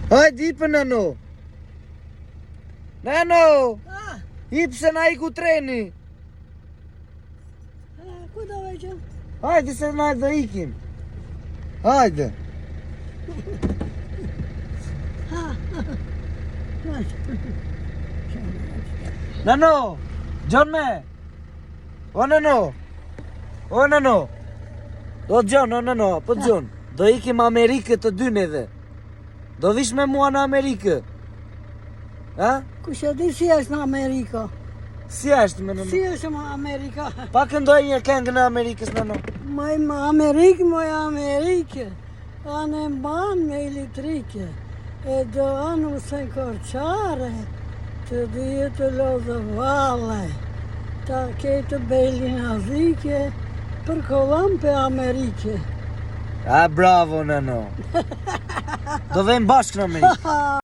Hajde, hipë nano. Nano, hipë se na iku treni. Ku do veqëm? Hajde se na do ikim. Hajde. Nano, gjon me. O nano. O nano. O gjon, o nano, po gjon. Do ikim Amerikë të dy neve. Do vish me mua në Amerikë. Ha? Kush e di si është në Amerika? Si është me nano? Si është në Amerika? Pa këndoj një këngë në Amerikës nano. Moj Amerikë. Anë e mbanë me elektrike. E do anë se korqare. Të dhjetë të lodhë vale. Ta ketë belin azike. Për kolam për Amerike. A bravo nano. Do vejmë bashkë në Amerikë.